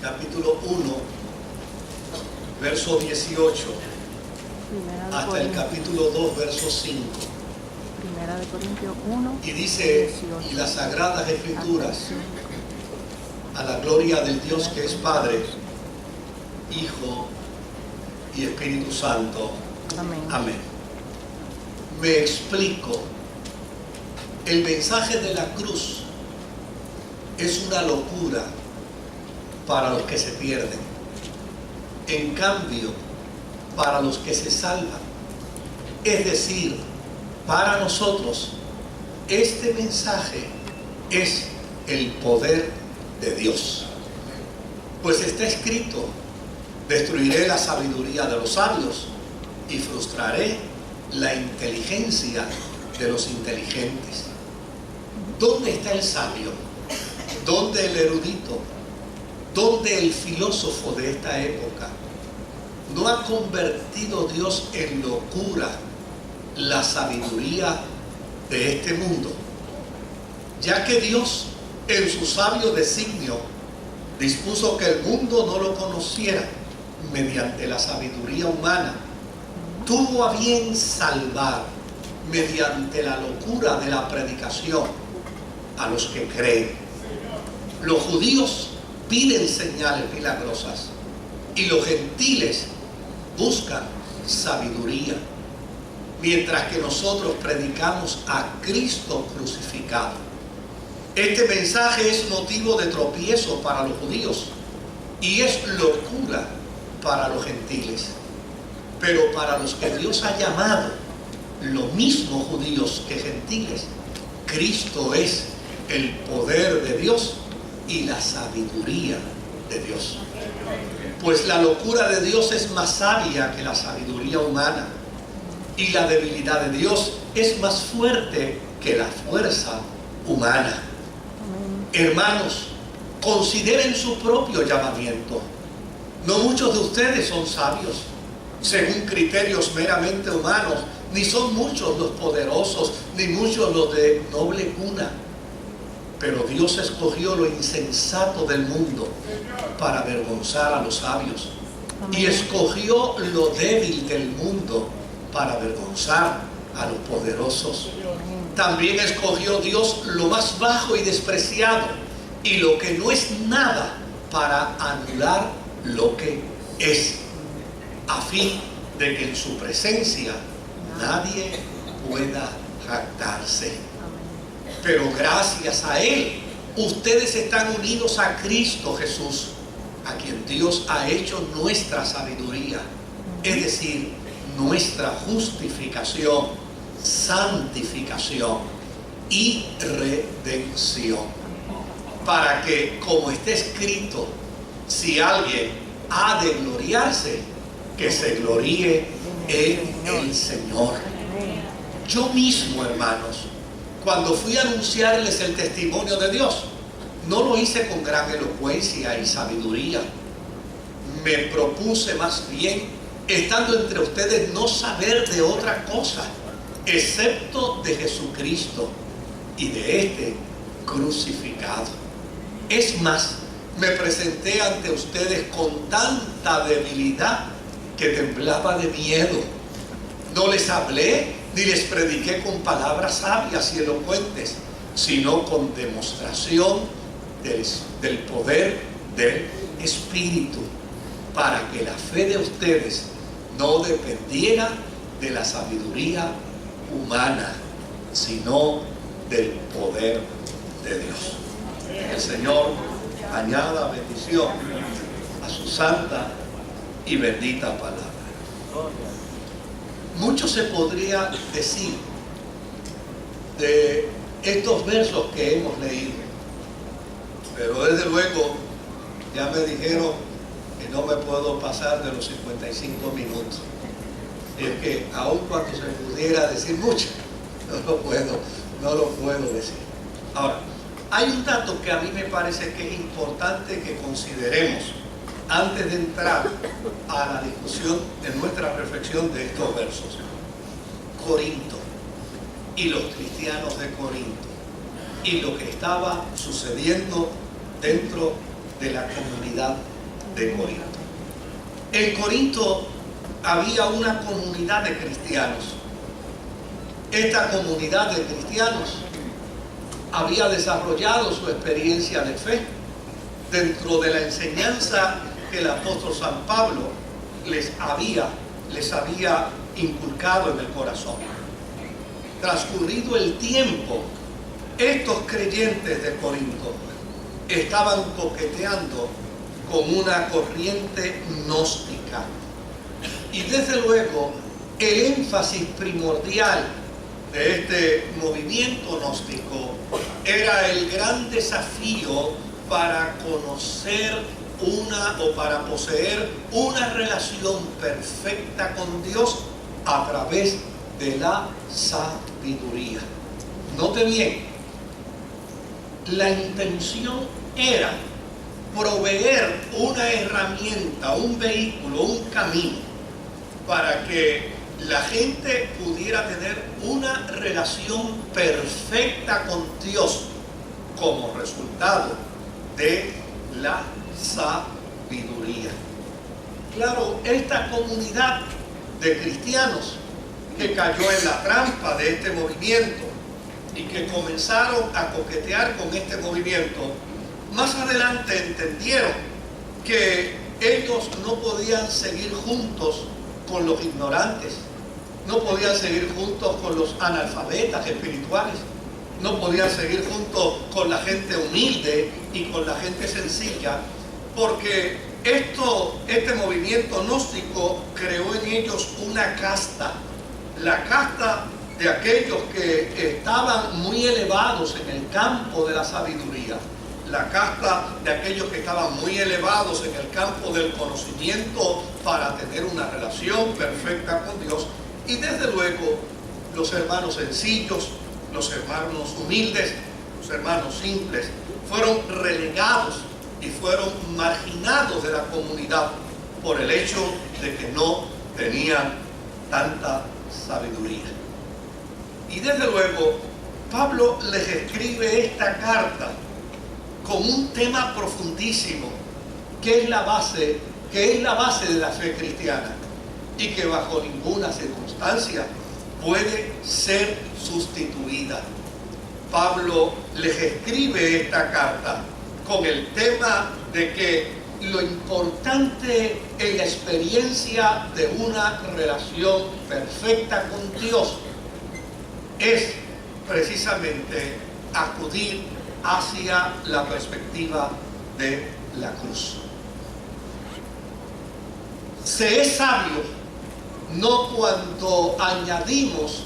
capítulo 1, verso 18, hasta el capítulo 2, verso 5. Primera de Corintios 1. Y dice, 18, y las Sagradas Escrituras, a la gloria del Dios que es Padre, Hijo y Espíritu Santo. Amén. Amén. Me explico. El mensaje de la cruz es una locura para los que se pierden. En cambio, para los que se salvan, es decir, para nosotros, este mensaje es el poder de Dios. Pues está escrito: destruiré la sabiduría de los sabios y frustraré la inteligencia de los inteligentes. ¿Dónde está el sabio? ¿Dónde el erudito? ¿Dónde el filósofo de esta época? ¿No ha convertido Dios en locura la sabiduría de este mundo? Ya que Dios, en su sabio designio, dispuso que el mundo no lo conociera mediante la sabiduría humana, tuvo a bien salvar mediante la locura de la predicación a los que creen. Los judíos piden señales milagrosas y los gentiles buscan sabiduría, mientras que nosotros predicamos a Cristo crucificado. Este mensaje es motivo de tropiezo para los judíos y es locura para los gentiles. Pero para los que Dios ha llamado, lo mismo judíos que gentiles, Cristo es el poder de Dios y la sabiduría de Dios. Pues la locura de Dios es más sabia que la sabiduría humana, y la debilidad de Dios es más fuerte que la fuerza humana. Hermanos, consideren su propio llamamiento. No muchos de ustedes son sabios según criterios meramente humanos, ni son muchos los poderosos, ni muchos los de noble cuna. Pero Dios escogió lo insensato del mundo para avergonzar a los sabios. Y escogió lo débil del mundo para avergonzar a los poderosos. También escogió Dios lo más bajo y despreciado y lo que no es nada para anular lo que es, a fin de que en su presencia nadie pueda jactarse. Pero gracias a Él, ustedes están unidos a Cristo Jesús, a quien Dios ha hecho nuestra sabiduría, es decir, nuestra justificación, santificación y redención. Para que, como está escrito, si alguien ha de gloriarse, que se gloríe en el Señor. Yo mismo, hermanos, cuando fui a anunciarles el testimonio de Dios, no lo hice con gran elocuencia y sabiduría. Me propuse más bien, estando entre ustedes, no saber de otra cosa, excepto de Jesucristo y de este crucificado. Es más, me presenté ante ustedes con tanta debilidad que temblaba de miedo. No les hablé ni les prediqué con palabras sabias y elocuentes, sino con demostración del poder del Espíritu, para que la fe de ustedes no dependiera de la sabiduría humana, sino del poder de Dios. El Señor añada bendición a su santa y bendita palabra. Mucho se podría decir de estos versos que hemos leído, pero desde luego ya me dijeron que no me puedo pasar de los 55 minutos. Y es que aun cuando se pudiera decir mucho, no lo puedo decir. Ahora, hay un dato que a mí me parece que es importante que consideremos antes de entrar a la discusión de nuestra reflexión de estos versos. Corinto y los cristianos de Corinto y lo que estaba sucediendo dentro de la comunidad de Corinto. En Corinto había una comunidad de cristianos. Esta comunidad de cristianos había desarrollado su experiencia de fe dentro de la enseñanza que el apóstol San Pablo les había inculcado en el corazón. Transcurrido el tiempo, estos creyentes de Corinto estaban coqueteando con una corriente gnóstica. Y desde luego, el énfasis primordial de este movimiento gnóstico era el gran desafío para conocer para poseer una relación perfecta con Dios a través de la sabiduría. Note bien, la intención era proveer una herramienta, un vehículo, un camino para que la gente pudiera tener una relación perfecta con Dios como resultado de la sabiduría. Claro, esta comunidad de cristianos que cayó en la trampa de este movimiento y que comenzaron a coquetear con este movimiento, más adelante entendieron que ellos no podían seguir juntos con los ignorantes, no podían seguir juntos con los analfabetas espirituales, no podían seguir juntos con la gente humilde y con la gente sencilla, porque este movimiento gnóstico creó en ellos una casta, la casta de aquellos que estaban muy elevados en el campo de la sabiduría, la casta de aquellos que estaban muy elevados en el campo del conocimiento para tener una relación perfecta con Dios, y desde luego los hermanos sencillos, los hermanos humildes, los hermanos simples, fueron relegados y fueron marginados de la comunidad por el hecho de que no tenían tanta sabiduría. Y desde luego, Pablo les escribe esta carta con un tema profundísimo, que es la base de la fe cristiana y que bajo ninguna circunstancia puede ser sustituida. Pablo les escribe esta carta con el tema de que lo importante en la experiencia de una relación perfecta con Dios es precisamente acudir hacia la perspectiva de la cruz. Se es sabio no cuando añadimos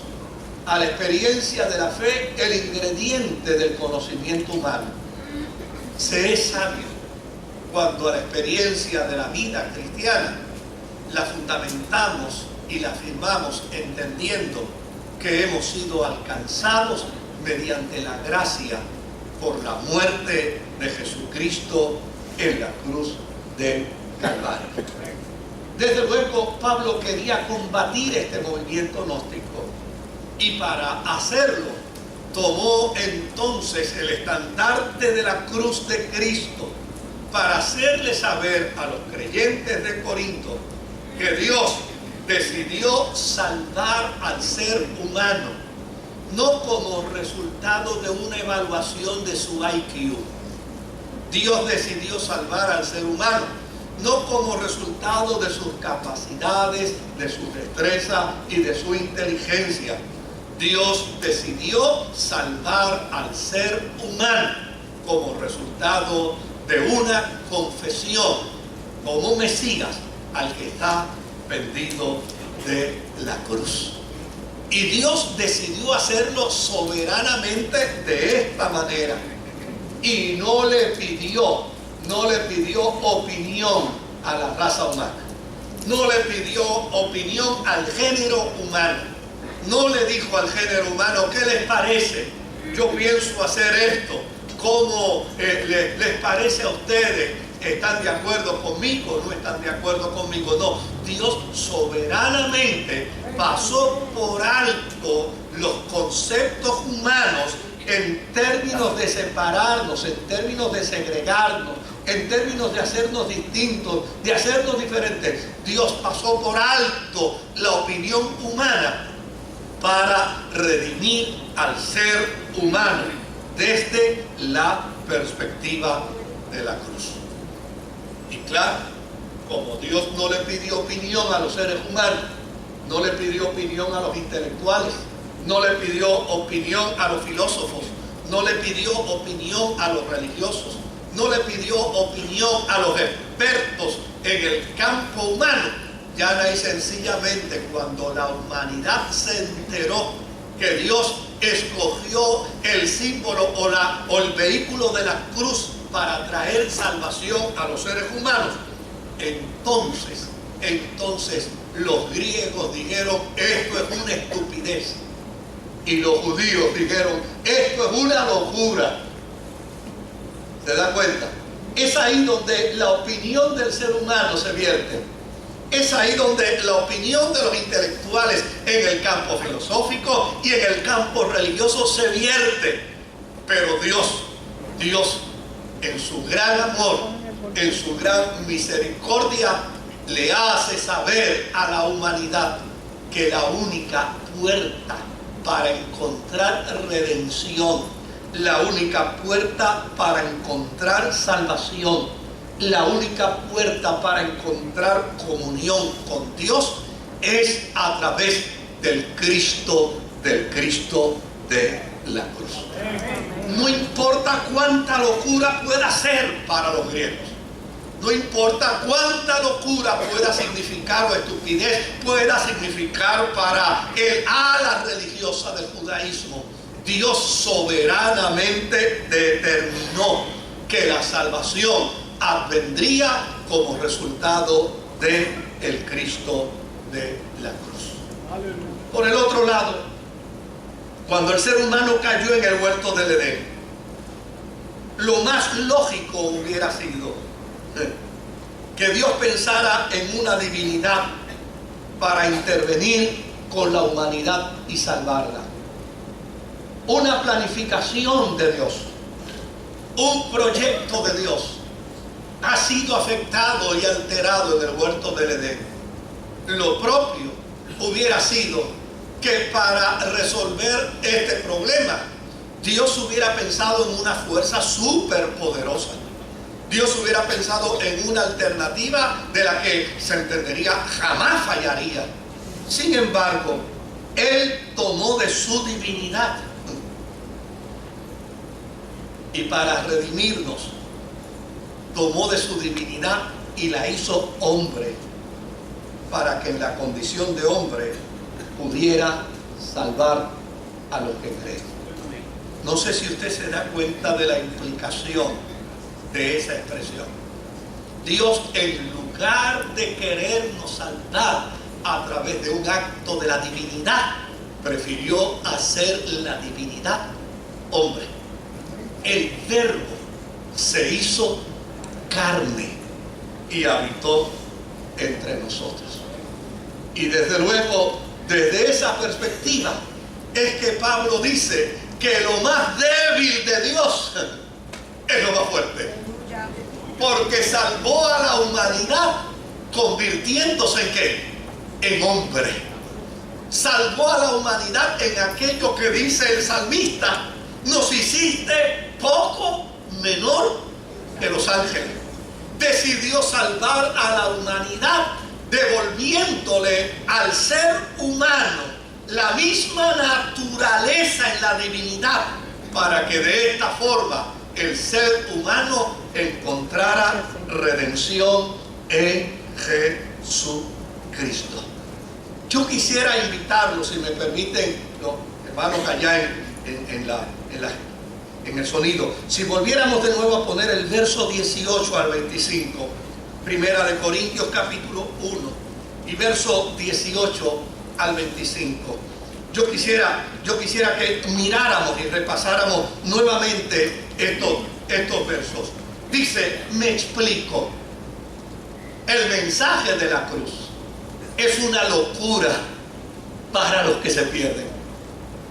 a la experiencia de la fe el ingrediente del conocimiento humano. Se es sabio cuando a la experiencia de la vida cristiana la fundamentamos y la afirmamos entendiendo que hemos sido alcanzados mediante la gracia por la muerte de Jesucristo en la cruz del Calvario. Desde luego, Pablo quería combatir este movimiento gnóstico y para hacerlo tomó entonces el estandarte de la cruz de Cristo para hacerle saber a los creyentes de Corinto que Dios decidió salvar al ser humano, no como resultado de una evaluación de su IQ. Dios decidió salvar al ser humano, no como resultado de sus capacidades, de su destreza y de su inteligencia. Dios decidió salvar al ser humano como resultado de una confesión como Mesías al que está pendido de la cruz. Y Dios decidió hacerlo soberanamente de esta manera. Y no le pidió opinión a la raza humana. No le pidió opinión al género humano. No le dijo al género humano, ¿qué les parece? Yo pienso hacer esto. ¿Cómo les parece a ustedes? ¿Están de acuerdo conmigo? ¿No están de acuerdo conmigo? No. Dios soberanamente pasó por alto los conceptos humanos en términos de separarnos, en términos de segregarnos, en términos términos de hacernos distintos, de hacernos diferentes. Dios pasó por alto la opinión humana para redimir al ser humano desde la perspectiva de la cruz. Y claro, como Dios no le pidió opinión a los seres humanos, no le pidió opinión a los intelectuales, no le pidió opinión a los filósofos, no le pidió opinión a los religiosos, no le pidió opinión a los expertos en el campo humano. Llana y sencillamente, cuando la humanidad se enteró que Dios escogió el símbolo o el vehículo de la cruz para traer salvación a los seres humanos, entonces los griegos dijeron: esto es una estupidez. Y los judíos dijeron: esto es una locura. ¿Se da cuenta? Es ahí donde la opinión del ser humano se vierte. Es ahí donde la opinión de los intelectuales en el campo filosófico y en el campo religioso se vierte. Pero Dios, en su gran amor, en su gran misericordia, le hace saber a la humanidad que la única puerta para encontrar redención, la única puerta para encontrar salvación, la única puerta para encontrar comunión con Dios es a través del Cristo de la cruz. No importa cuánta locura pueda ser para los griegos, no importa cuánta locura pueda significar o estupidez pueda significar para el ala religiosa del judaísmo, Dios soberanamente determinó que la salvación vendría como resultado del Cristo de la cruz. Por el otro lado, cuando el ser humano cayó en el huerto del Edén, lo más lógico hubiera sido que Dios pensara en una divinidad para intervenir con la humanidad y salvarla. Una planificación de Dios, un proyecto de Dios ha sido afectado y alterado en el huerto del Edén. Lo propio hubiera sido que para resolver este problema Dios hubiera pensado en una fuerza superpoderosa. Dios hubiera pensado en una alternativa de la que se entendería jamás fallaría. Sin embargo, Él tomó de su divinidad y para redimirnos tomó de su divinidad y la hizo hombre, para que en la condición de hombre pudiera salvar a los que creen. No sé si usted se da cuenta de la implicación de esa expresión. Dios, en lugar de querernos salvar a través de un acto de la divinidad, prefirió hacer la divinidad hombre. El Verbo se hizo carne y habitó entre nosotros. Y desde luego, desde esa perspectiva es que Pablo dice que lo más débil de Dios es lo más fuerte, porque salvó a la humanidad convirtiéndose ¿en qué? En hombre. Salvó a la humanidad en aquello que dice el salmista: nos hiciste poco menor que los ángeles. Decidió salvar a la humanidad devolviéndole al ser humano la misma naturaleza en la divinidad, para que de esta forma el ser humano encontrara redención en Jesucristo. Yo quisiera invitarlos, si me permiten, los hermanos allá en el sonido, si volviéramos de nuevo a poner el verso 18 al 25, Primera de Corintios capítulo 1 y verso 18 al 25. Yo quisiera que miráramos y repasáramos nuevamente estos versos. Dice: me explico. El mensaje de la cruz es una locura para los que se pierden.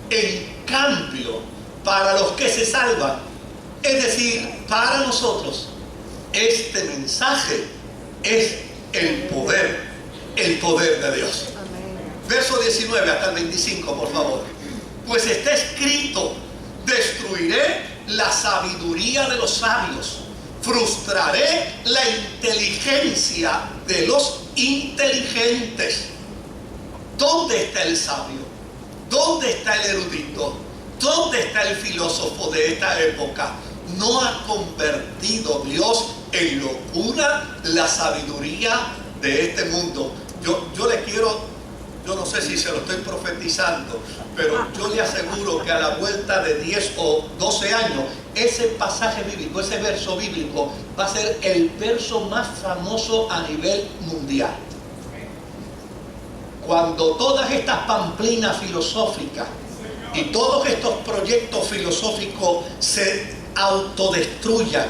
En cambio, para los que se salvan, es decir, para nosotros, Este mensaje es el poder de Dios. Verso 19 hasta el 25, por favor. Pues está escrito: destruiré la sabiduría de los sabios, frustraré la inteligencia de los inteligentes. ¿Dónde está el sabio? ¿Dónde está el erudito? ¿Dónde está el filósofo de esta época? ¿No ha convertido Dios en locura la sabiduría de este mundo? Yo le quiero, yo no sé si se lo estoy profetizando, pero yo le aseguro que a la vuelta de 10 o 12 años, ese pasaje bíblico, ese verso bíblico, va a ser el verso más famoso a nivel mundial. Cuando todas estas pamplinas filosóficas y todos estos proyectos filosóficos se autodestruyan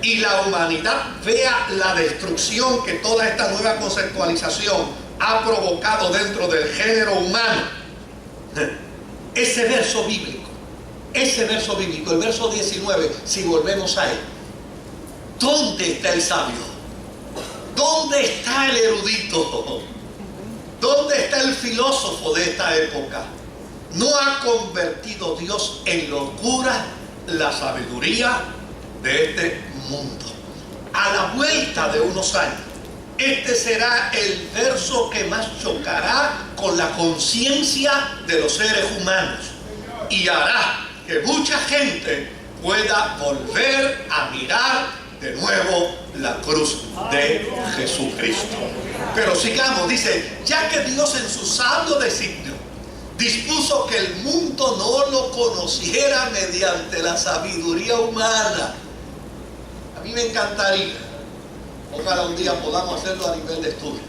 y la humanidad vea la destrucción que toda esta nueva conceptualización ha provocado dentro del género humano, ese verso bíblico, el verso 19, si volvemos a él, ¿dónde está el sabio? ¿Dónde está el erudito? ¿Dónde está el filósofo de esta época? ¿No ha convertido Dios en locura la sabiduría de este mundo? A la vuelta de unos años, este será el verso que más chocará con la conciencia de los seres humanos y hará que mucha gente pueda volver a mirar de nuevo la cruz de Jesucristo. Pero sigamos, dice: ya que Dios en su sabio designio dispuso que el mundo no lo conociera mediante la sabiduría humana. A mí me encantaría, ojalá un día podamos hacerlo a nivel de estudio,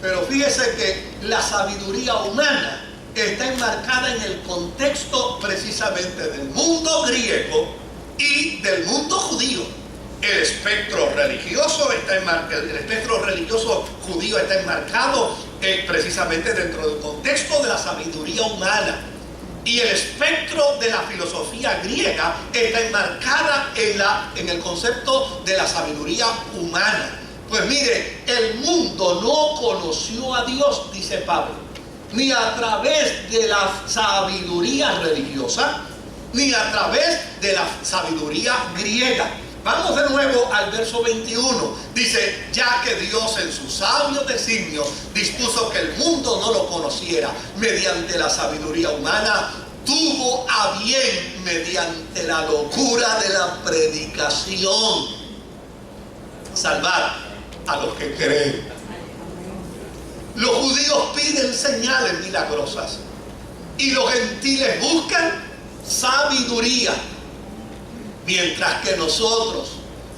pero fíjese que la sabiduría humana está enmarcada en el contexto precisamente del mundo griego y del mundo judío. El espectro religioso judío está enmarcado precisamente dentro del contexto de la sabiduría humana, y el espectro de la filosofía griega está enmarcada en el concepto de la sabiduría humana. Pues mire, el mundo no conoció a Dios, dice Pablo, ni a través de la sabiduría religiosa, ni a través de la sabiduría griega. Vamos de nuevo al verso 21. Dice: ya que Dios en su sabio designio dispuso que el mundo no lo conociera mediante la sabiduría humana, tuvo a bien mediante la locura de la predicación salvar a los que creen. Los judíos piden señales milagrosas y los gentiles buscan sabiduría, mientras que nosotros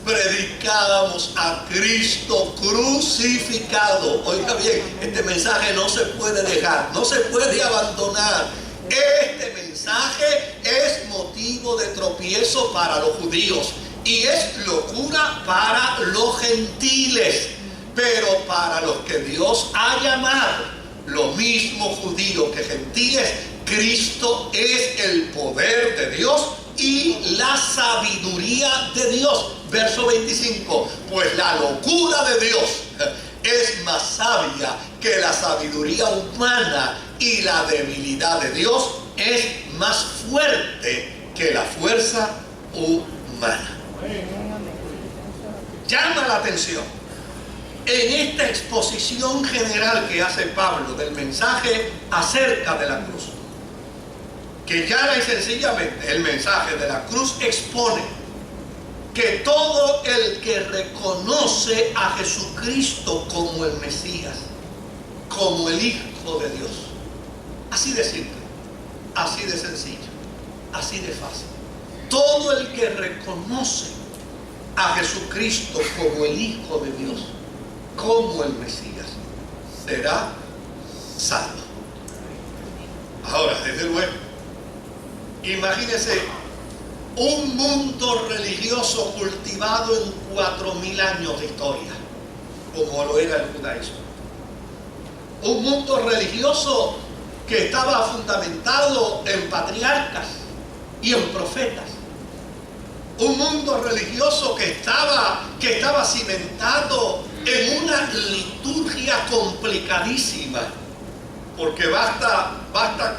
predicábamos a Cristo crucificado. Oiga bien, este mensaje no se puede dejar, no se puede abandonar. Este mensaje es motivo de tropiezo para los judíos y es locura para los gentiles. Pero para los que Dios ha llamado, lo mismo judíos que gentiles, Cristo es el poder de Dios y la sabiduría de Dios. Verso 25: pues la locura de Dios es más sabia que la sabiduría humana, y la debilidad de Dios es más fuerte que la fuerza humana. Llama la atención en esta exposición general que hace Pablo del mensaje acerca de la cruz, que llana y sencillamente el mensaje de la cruz expone que todo el que reconoce a Jesucristo como el Mesías, como el Hijo de Dios, así de simple, así de sencillo, así de fácil, todo el que reconoce a Jesucristo como el Hijo de Dios, como el Mesías, será salvo. Ahora, desde luego, imagínese un mundo religioso cultivado en 4000 años de historia, como lo era el judaísmo. Un mundo religioso que estaba fundamentado en patriarcas y en profetas. Un mundo religioso que estaba cimentado en una liturgia complicadísima. Porque basta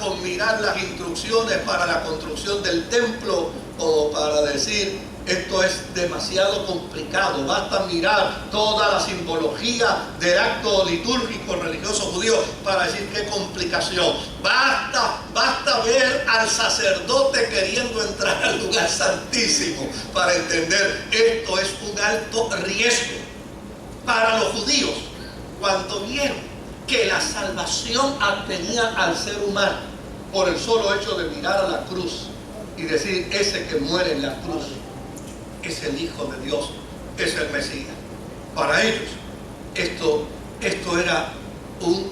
con mirar las instrucciones para la construcción del templo o para decir esto es demasiado complicado. Basta mirar toda la simbología del acto litúrgico religioso judío para decir qué complicación. Basta ver al sacerdote queriendo entrar al lugar santísimo para entender esto es un alto riesgo. Para los judíos, cuando vieron que la salvación atenía al ser humano por el solo hecho de mirar a la cruz y decir, ese que muere en la cruz es el Hijo de Dios, es el Mesías. Para ellos, esto era un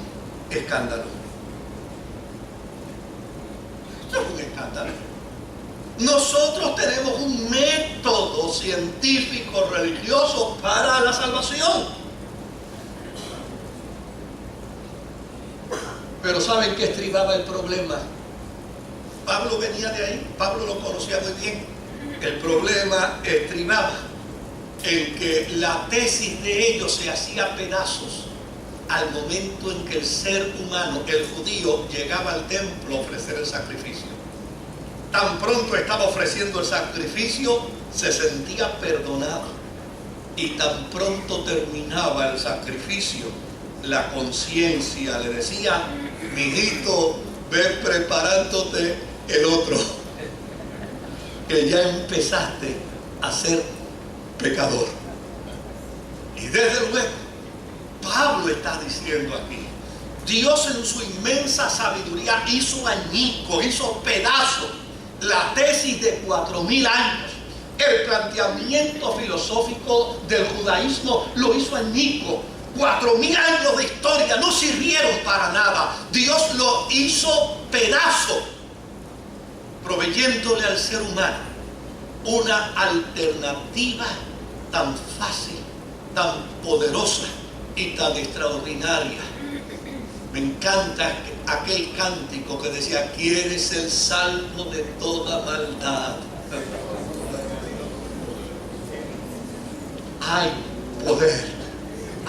escándalo. Esto es un escándalo. Nosotros tenemos un método científico religioso para la salvación. Pero ¿saben qué estribaba el problema? Pablo venía de ahí, Pablo lo conocía muy bien. El problema estribaba en que la tesis de ellos se hacía pedazos al momento en que el ser humano, el judío, llegaba al templo a ofrecer el sacrificio. Tan pronto estaba ofreciendo el sacrificio, se sentía perdonado. Y tan pronto terminaba el sacrificio, la conciencia le decía, mijito, ve preparándote el otro, que ya empezaste a ser pecador. Y desde luego, Pablo está diciendo aquí, Dios en su inmensa sabiduría hizo añicos, hizo pedazos la tesis de 4000 años. El planteamiento filosófico del judaísmo lo hizo añicos. 4000 años de historia no sirvieron para nada. Dios lo hizo pedazo, proveyéndole al ser humano una alternativa tan fácil, tan poderosa y tan extraordinaria. Me encanta aquel cántico que decía, ¿quieres el salvo de toda maldad? Hay poder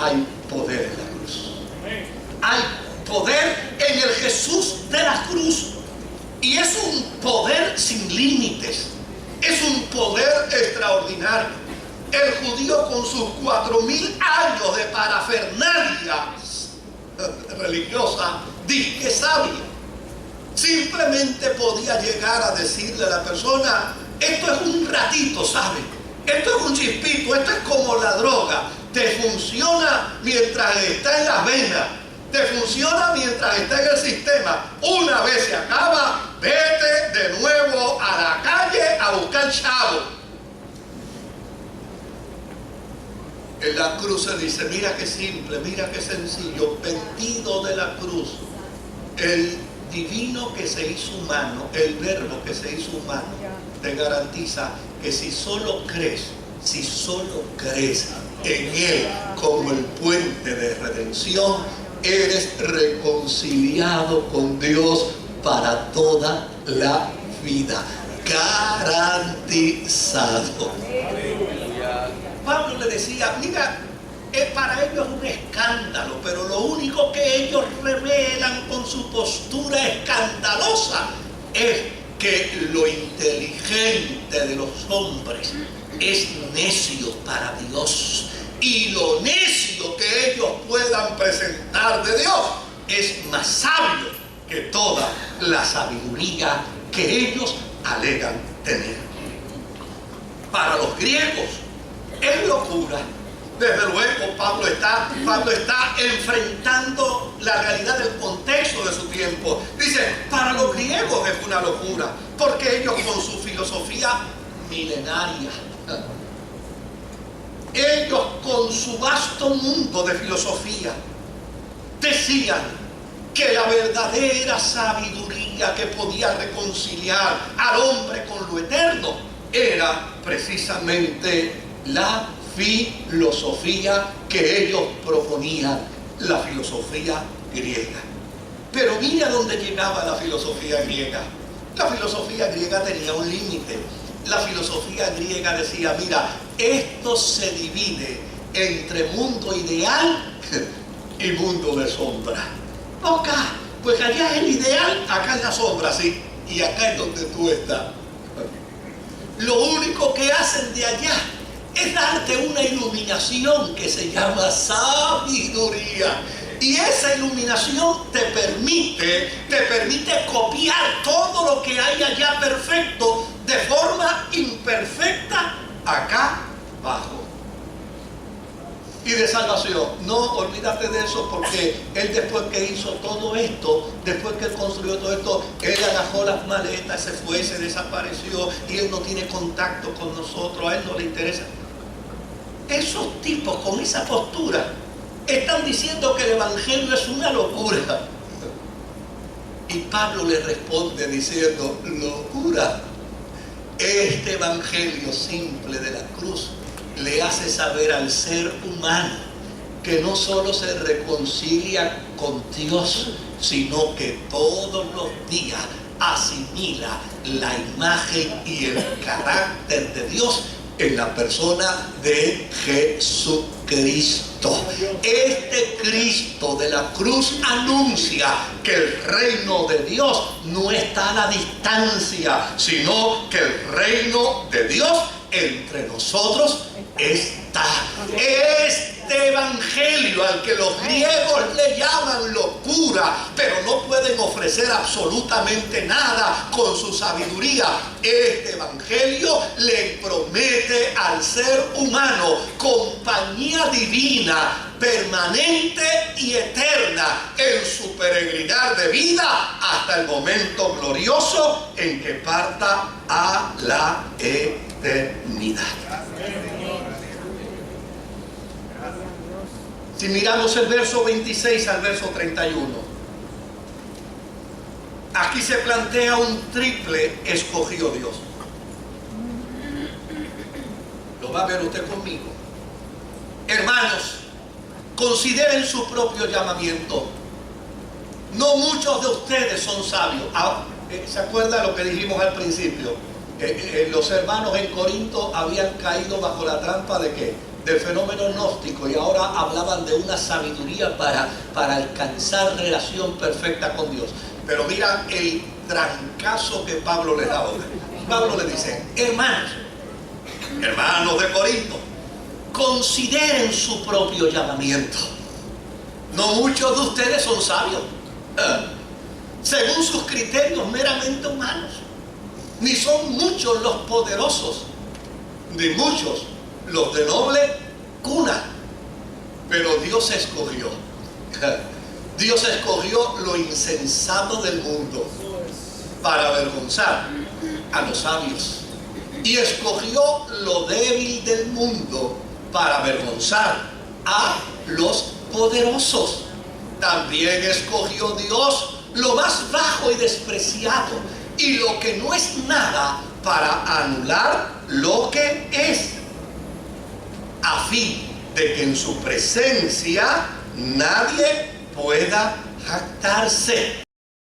en la cruz. Hay poder en el Jesús de la cruz. Y es un poder sin límites. Es un poder extraordinario. El judío con sus 4000 años de parafernalia religiosa, disque sabia, simplemente podía llegar a decirle a la persona, esto es un ratito, ¿sabe? Esto es un chispito, esto es como la droga. Te funciona mientras está en las venas, te funciona mientras está en el sistema. Una vez se acaba, vete de nuevo a la calle a buscar chavo. En la cruz se dice, mira qué simple, mira qué sencillo, pendido de la cruz, el divino que se hizo humano, el verbo que se hizo humano, te garantiza que si solo crees en Él como el puente de redención, eres reconciliado con Dios para toda la vida. Garantizado. Pablo le decía, mira, para ellos es un escándalo, pero lo único que ellos revelan con su postura escandalosa es que lo inteligente de los hombres es necio para Dios, y lo necio que ellos puedan presentar de Dios es más sabio que toda la sabiduría que ellos alegan tener. Para los griegos es locura. Desde luego Pablo está enfrentando la realidad del contexto de su tiempo. Dice, para los griegos es una locura, porque ellos con su filosofía milenaria, ellos con su vasto mundo de filosofía, decían que la verdadera sabiduría que podía reconciliar al hombre con lo eterno era precisamente la filosofía que ellos proponían, la filosofía griega. Pero mira dónde llegaba la filosofía griega. La filosofía griega tenía un límite. la filosofía griega decía, mira, esto se divide entre mundo ideal y mundo de sombra. Acá, pues allá es el ideal, acá es la sombra, sí, y acá es donde tú estás. Lo único que hacen de allá es darte una iluminación que se llama sabiduría. Y esa iluminación te permite copiar todo lo que hay allá perfecto de forma imperfecta acá abajo. Y de salvación, no olvídate de eso, porque él después que hizo todo esto, después que él construyó todo esto, él agarró las maletas, se fue, se desapareció y él no tiene contacto con nosotros, a él no le interesa. Esos tipos con esa postura están diciendo que el evangelio es una locura. Y Pablo le responde diciendo, locura. Este evangelio simple de la cruz le hace saber al ser humano que no solo se reconcilia con Dios, sino que todos los días asimila la imagen y el carácter de Dios en la persona de Jesucristo. Este Cristo de la cruz anuncia que el reino de Dios no está a la distancia, sino que el reino de Dios entre nosotros está. Este evangelio al que los griegos le llaman locura, pero no pueden ofrecer absolutamente nada con su sabiduría. Este evangelio le promete al ser humano compañía divina, permanente y eterna en su peregrinar de vida hasta el momento glorioso en que parta a la eternidad. Si miramos el verso 26 al verso 31, aquí se plantea un triple escogió Dios. Lo va a ver usted conmigo. Hermanos, consideren su propio llamamiento. No muchos de ustedes son sabios. ¿Se acuerda lo que dijimos al principio? Los hermanos en Corinto habían caído bajo la trampa de ¿qué? Del fenómeno gnóstico, y ahora hablaban de una sabiduría para alcanzar relación perfecta con Dios. Pero mira el trancazo que Pablo les da ahora. Pablo le dice, hermanos de Corinto, consideren su propio llamamiento. No muchos de ustedes son sabios, según sus criterios meramente humanos. Ni son muchos los poderosos, ni muchos los de noble cuna. Pero Dios escogió. Dios escogió lo insensato del mundo para avergonzar a los sabios. Y escogió lo débil del mundo para avergonzar a los poderosos. También escogió Dios lo más bajo y despreciado y lo que no es nada para anular lo que es, a fin de que en su presencia nadie pueda jactarse.